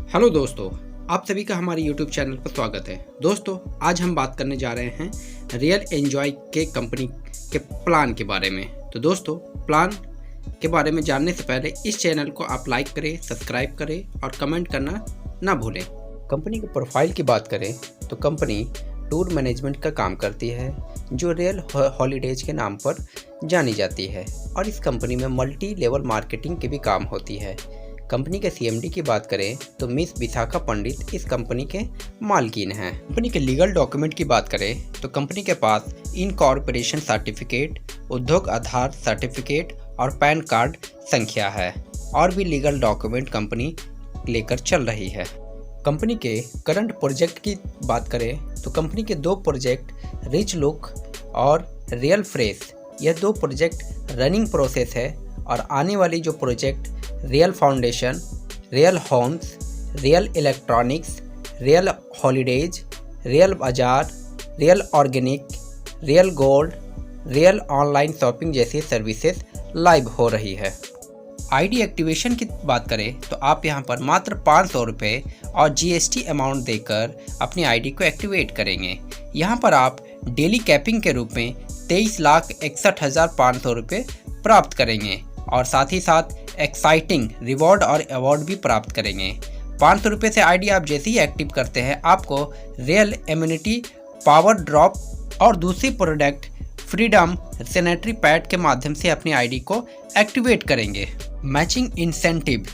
Hello दोस्तों, आप सभी का हमारे YouTube चैनल पर स्वागत है। दोस्तों, आज हम बात करने जा रहे हैं रियल एन्जॉय के कंपनी के प्लान के बारे में। तो दोस्तों, प्लान के बारे में जानने से पहले इस चैनल को आप लाइक करें, सब्सक्राइब करें और कमेंट करना ना भूलें। कंपनी की प्रोफाइल की बात करें तो कंपनी टूर मैनेजमेंट का काम करती है जो रियल हॉलीडेज के नाम पर जानी जाती है और इस कंपनी में मल्टी लेवल मार्केटिंग की भी काम होती है। कंपनी के सीएमडी की बात करें तो मिस विशाखा पंडित इस कंपनी के मालकिन हैं। कंपनी के लीगल डॉक्यूमेंट की बात करें तो कंपनी के पास इनकॉर्पोरेशन सर्टिफिकेट, उद्योग आधार सर्टिफिकेट और पैन कार्ड संख्या है और भी लीगल डॉक्यूमेंट कंपनी लेकर चल रही है। कंपनी के करंट प्रोजेक्ट की बात करें तो कंपनी के 2 प्रोजेक्ट रिच लुक और रियल फ्रेश, यह 2 प्रोजेक्ट रनिंग प्रोसेस है और आने वाली जो project real foundation, real homes, real electronics, real holidays, real bazaar, real organic, real gold, real online shopping जैसी सर्विसेज लाइव हो रही है। आईडी एक्टिवेशन की बात करें तो आप यहां पर मात्र 500 रुपये और जीएसटी अमाउंट देकर अपनी आईडी को एक्टिवेट करेंगे। यहां पर आप डेली कैपिंग के रूप में 23,61,500 रुपये प्राप्त करेंगे और साथ ही साथ एक्साइटिंग रिवॉर्ड और अवार्ड भी प्राप्त करेंगे। 500 रुपये से आईडी आप जैसे ही एक्टिव करते हैं आपको रियल इम्यूनिटी पावर ड्रॉप और दूसरी प्रोडक्ट फ्रीडम सैनिटरी पैड के माध्यम से अपनी आईडी को एक्टिवेट करेंगे। मैचिंग इंसेंटिव,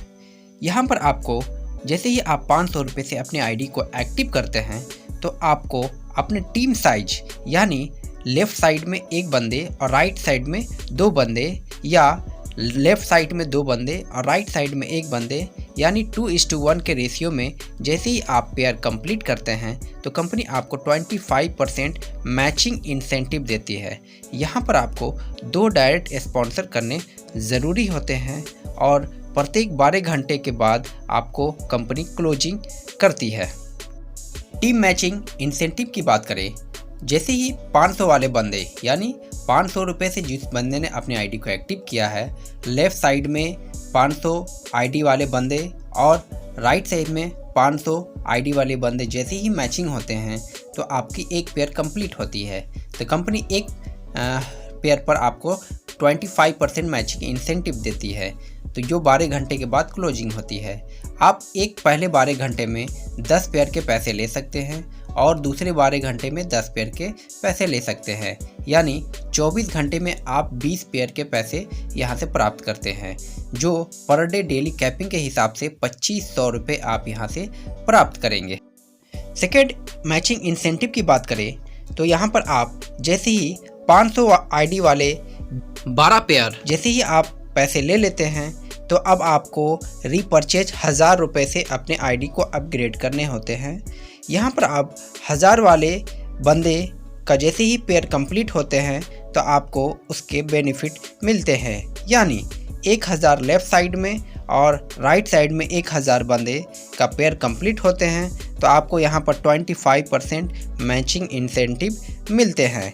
यहाँ पर आपको जैसे ही आप 500 रुपये से अपनी आईडी को एक्टिव करते हैं तो आपको अपने टीम साइज यानी लेफ़्ट साइड में 1 बंदे और राइट साइड में 2 बंदे या लेफ़्ट साइड में 2 बंदे और राइट साइड में 1 बंदे यानी 2:1 के रेशियो में जैसे ही आप पेयर कंप्लीट करते हैं तो कंपनी आपको 25% मैचिंग इंसेंटिव देती है। यहाँ पर आपको 2 डायरेक्ट स्पॉन्सर करने ज़रूरी होते हैं और प्रत्येक 12 घंटे के बाद आपको कंपनी क्लोजिंग करती है। टीम मैचिंग इंसेंटिव की बात करें, जैसे ही 500 वाले बंदे यानी 500 रुपये से जिस बंदे ने अपनी आईडी को एक्टिव किया है, लेफ़्ट साइड में 500 आईडी वाले बंदे और राइट साइड में 500 आईडी वाले बंदे जैसे ही मैचिंग होते हैं तो आपकी एक पेयर कंप्लीट होती है। तो कंपनी एक पेयर पर आपको 25% मैचिंग इंसेंटिव देती है, तो जो 12 घंटे के बाद क्लोजिंग होती है। आप एक पहले 12 घंटे में 10 पेयर के पैसे ले सकते हैं और दूसरे 12 घंटे में 10 पेयर के पैसे ले सकते हैं, यानी 24 घंटे में आप 20 पेयर के पैसे यहां से प्राप्त करते हैं, जो पर डे डेली कैपिंग के हिसाब से 2500 रुपये आप यहां से प्राप्त करेंगे। सेकेंड, मैचिंग इंसेंटिव की बात करें तो यहां पर आप जैसे ही 500 आईडी वाले 12 पेयर जैसे ही आप पैसे ले लेते हैं तो अब आपको रीपरचेज 1000 रुपये से अपने आईडी को अपग्रेड करने होते हैं। यहाँ पर आप 1000 वाले बंदे का जैसे ही पेयर कंप्लीट होते हैं तो आपको उसके बेनिफिट मिलते हैं, यानी 1000 लेफ़्ट साइड में और राइट साइड में 1000 बंदे का पेयर कंप्लीट होते हैं तो आपको यहाँ पर 25% मैचिंग इंसेंटिव मिलते हैं।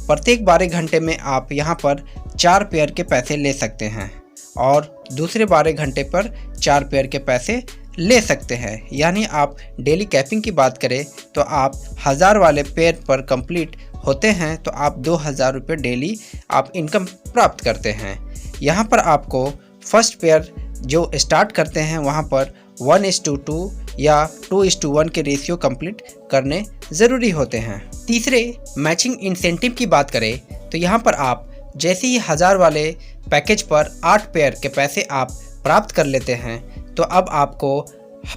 प्रत्येक 12 घंटे में आप यहाँ पर 4 पेयर के पैसे ले सकते हैं और दूसरे 12 घंटे पर 4 पेयर के पैसे ले सकते हैं, यानी आप डेली कैपिंग की बात करें तो आप 1000 वाले पेयर पर कंप्लीट होते हैं तो आप 2000 रुपये डेली आप इनकम प्राप्त करते हैं। यहाँ पर आपको फर्स्ट पेयर जो स्टार्ट करते हैं वहाँ पर 1:2 या 2:1 के रेशियो कंप्लीट करने ज़रूरी होते हैं। तीसरे, मैचिंग इंसेंटिव की बात करें तो यहाँ पर आप जैसे ही 1000 वाले पैकेज पर 8 पेयर के पैसे आप प्राप्त कर लेते हैं तो अब आपको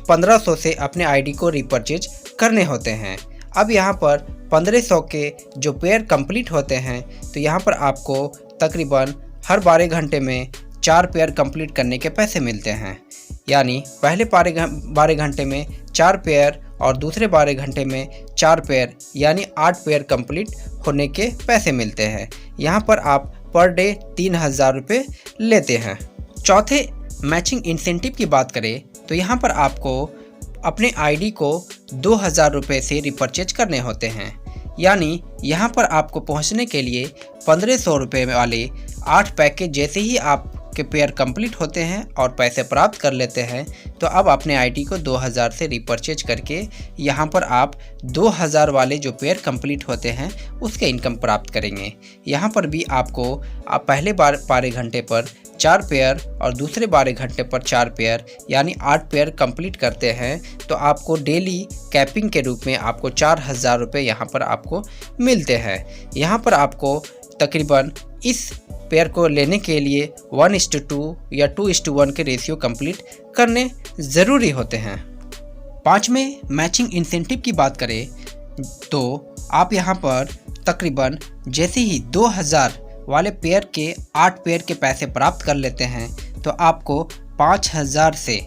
1500 से अपने आईडी को रीपरचेज करने होते हैं। अब यहाँ पर 1500 के जो पेयर कंप्लीट होते हैं तो यहाँ पर आपको तकरीबन हर 12 घंटे में 4 पेयर कंप्लीट करने के पैसे मिलते हैं, यानी पहले 12 घंटे में 4 पेयर और दूसरे 12 घंटे में 4 पेयर यानी 8 पेयर कंप्लीट होने के पैसे मिलते हैं। यहाँ पर आप पर डे 3000 रुपये लेते हैं। चौथे, मैचिंग इंसेंटिव की बात करें तो यहाँ पर आपको अपने आईडी को 2000 रुपये से रिपरचेज करने होते हैं, यानी यहाँ पर आपको पहुँचने के लिए 1500 रुपये वाले 8 पैकेज जैसे ही आप आपके पेयर कंप्लीट होते हैं और पैसे प्राप्त कर लेते हैं तो अब अपने आईडी को 2000 से रिपर्चेज करके यहाँ पर आप 2000 वाले जो पेयर कंप्लीट होते हैं उसके इनकम प्राप्त करेंगे। यहाँ पर भी आपको आप पहले 12 घंटे पर 4 पेयर और दूसरे 12 घंटे पर 4 पेयर यानी 8 पेयर कंप्लीट करते हैं तो आपको डेली कैपिंग के रूप में आपको 4000 रुपये यहाँ पर आपको मिलते हैं। यहाँ पर आपको तकरीबन इस पेयर को लेने के लिए 1:2 या 2:1 के रेशियो कंप्लीट करने ज़रूरी होते हैं। पाँचवें मैचिंग इंसेंटिव की बात करें तो आप यहाँ पर तकरीबन जैसे ही 2000 वाले पेयर के 8 पेयर के पैसे प्राप्त कर लेते हैं तो आपको 5000 से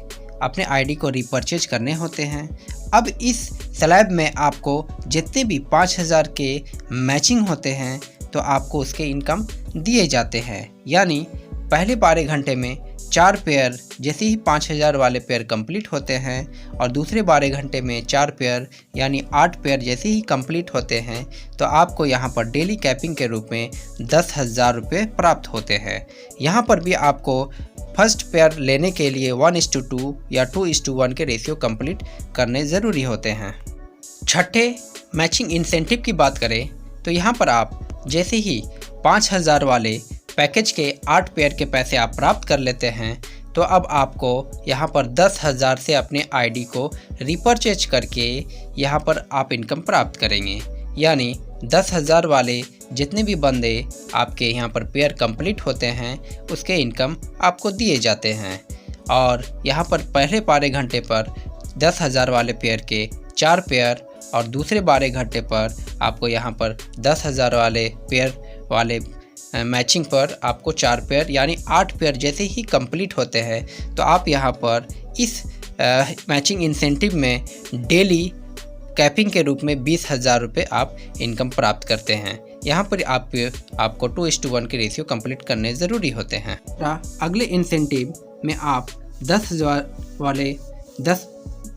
अपने आईडी को रिपर्चेज करने होते हैं। अब इस स्लैब में आपको जितने भी 5000 के मैचिंग होते हैं तो आपको उसके इनकम दिए जाते हैं। यानी पहले 12 घंटे में 4 पेयर जैसे ही 5000 वाले पेयर कंप्लीट होते हैं और दूसरे 12 घंटे में 4 पेयर यानी 8 पेयर जैसे ही कंप्लीट होते हैं तो आपको यहाँ पर डेली कैपिंग के रूप में 10,000 रुपये प्राप्त होते हैं। यहाँ पर भी आपको फर्स्ट पेयर लेने के लिए 1:2 या 2:1 के रेशियो कंप्लीट करने ज़रूरी होते हैं। छठे मैचिंग इंसेंटिव की बात करें तो यहाँ पर आप जैसे ही 5000 वाले पैकेज के 8 पेयर के पैसे आप प्राप्त कर लेते हैं तो अब आपको यहाँ पर 10,000 से अपने आईडी को रिपर्चेज करके यहाँ पर आप इनकम प्राप्त करेंगे। यानी 10,000 वाले जितने भी बंदे आपके यहाँ पर पेयर कंप्लीट होते हैं उसके इनकम आपको दिए जाते हैं। और यहाँ पर पहले 12 घंटे पर 10,000 वाले पेयर के 4 पेयर और दूसरे 12 घंटे पर आपको यहाँ पर 10,000 वाले पेयर वाले मैचिंग पर आपको 4 पेयर यानी 8 पेयर जैसे ही कंप्लीट होते हैं तो आप यहाँ पर इस मैचिंग इंसेंटिव में डेली कैपिंग के रूप में 20,000 रुपये आप इनकम प्राप्त करते हैं। यहाँ पर आपको 2:1 के रेशियो कंप्लीट करने ज़रूरी होते हैं। अगले इंसेंटिव में आप 10,000 वाले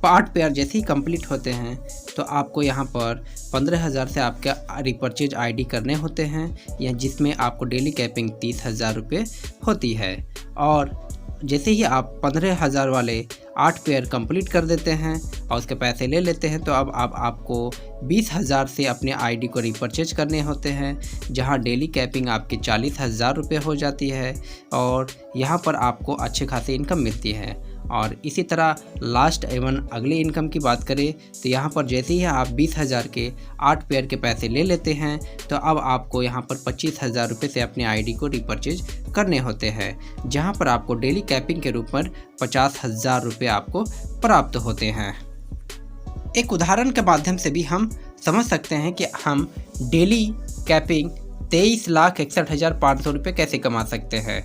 8 पेयर जैसे ही कंप्लीट होते हैं तो आपको यहाँ पर 15,000 से आपका रिपर्चेज आईडी करने होते हैं या जिसमें आपको डेली कैपिंग 30,000 रुपये होती है। और जैसे ही आप 15,000 वाले 8 पेयर कंप्लीट कर देते हैं और उसके पैसे ले लेते हैं तो अब आपको 20,000 से अपने आईडी को रिपर्चेज करने होते हैं जहां डेली कैपिंग आपकी 40,000 रुपये हो जाती है और यहां पर आपको अच्छे खासी इनकम मिलती है। और इसी तरह लास्ट एवं अगले इनकम की बात करें तो यहाँ पर जैसे ही आप 20,000 के 8 पेयर के पैसे ले लेते हैं तो अब आपको यहाँ पर 25,000 रुपये से अपने आईडी को रिपर्चेज करने होते हैं जहाँ पर आपको डेली कैपिंग के रूप में 50,000 रुपये आपको प्राप्त होते हैं। एक उदाहरण के माध्यम से भी हम समझ सकते हैं कि हम डेली कैपिंग 23,61,500 रुपये कैसे कमा सकते हैं।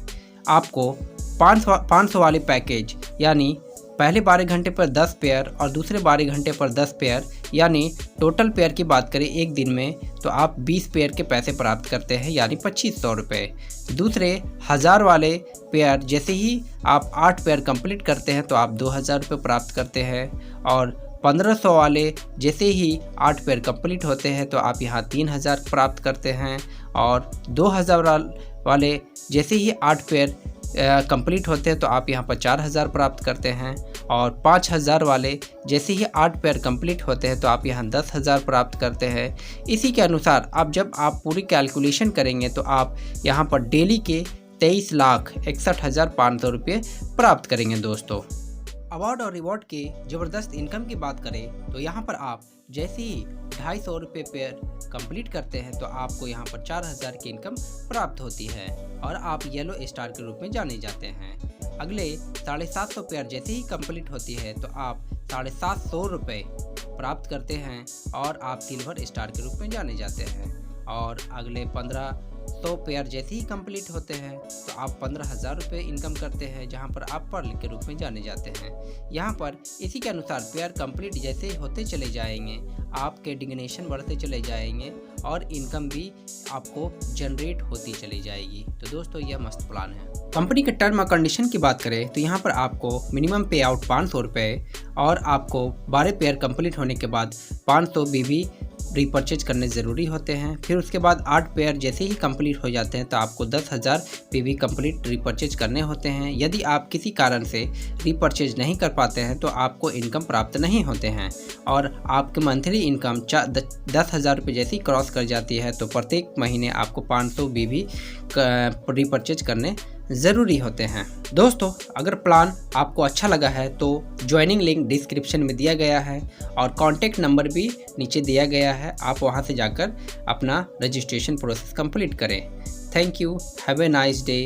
आपको 500 वाले पैकेज यानी पहले 12 घंटे पर 10 पेयर और दूसरे 12 घंटे पर 10 पेयर यानी टोटल पेयर की बात करें एक दिन में तो आप 20 पेयर के पैसे प्राप्त करते हैं यानी 2500 रुपये। दूसरे 1000 वाले पेयर जैसे ही आप 8 पेयर कंप्लीट करते हैं तो आप 2000 रुपये प्राप्त करते हैं। और 1500 वाले जैसे ही 8 पेयर कंप्लीट होते हैं तो आप यहाँ 3000 प्राप्त करते हैं। और 2000 वाले जैसे ही 8 पेयर कंप्लीट होते हैं तो आप यहाँ पर 4000 प्राप्त करते हैं। और 5000 वाले जैसे ही 8 पेयर कंप्लीट होते हैं तो आप यहाँ 10,000 प्राप्त करते हैं। इसी के अनुसार जब आप पूरी कैलकुलेशन करेंगे तो आप यहाँ पर डेली के 23,61,500 रुपये प्राप्त करेंगे। दोस्तों, अवार्ड और रिवॉर्ड के ज़बरदस्त इनकम की बात करें तो यहाँ पर आप जैसे ही 250 रुपये पेयर कंप्लीट करते हैं तो आपको यहाँ पर 4,000 की इनकम प्राप्त होती है और आप येलो स्टार के रूप में जाने जाते हैं। अगले 750 पेयर जैसे ही कंप्लीट होती है तो आप 750 रुपये प्राप्त करते हैं और आप सिल्वर स्टार के रूप में जाने जाते हैं। और अगले 1500 पेयर जैसे ही कंप्लीट होते हैं तो आप 15,000 रुपये इनकम करते हैं जहां पर आप पर्ल के रूप में जाने जाते हैं। यहां पर इसी के अनुसार पेयर कंप्लीट जैसे होते चले जाएंगे आपके डिग्नेशन बढ़ते चले जाएंगे और इनकम भी आपको जनरेट होती चली जाएगी। तो दोस्तों, यह मस्त प्लान है। कंपनी के टर्म और कंडीशन की बात करें तो यहाँ पर आपको मिनिमम पे आउट 500 रुपये और आपको 12 पेयर कंप्लीट होने के बाद 500 BB रिपर्चेज करने ज़रूरी होते हैं। फिर उसके बाद 8 पेयर जैसे ही कंप्लीट हो जाते हैं तो आपको 10,000 PV कंप्लीट रिपर्चेज करने होते हैं। यदि आप किसी कारण से रिपर्चेज नहीं कर पाते हैं तो आपको इनकम प्राप्त नहीं होते हैं और आपके मंथली इनकम 10,000 रुपये जैसी क्रॉस कर जाती है तो प्रत्येक महीने आपको 500 PV रिपर्चेज करने ज़रूरी होते हैं। दोस्तों, अगर प्लान आपको अच्छा लगा है तो ज्वाइनिंग लिंक डिस्क्रिप्शन में दिया गया है और कॉन्टैक्ट नंबर भी नीचे दिया गया है। आप वहां से जाकर अपना रजिस्ट्रेशन प्रोसेस कंप्लीट करें। Thank you. Have a nice day.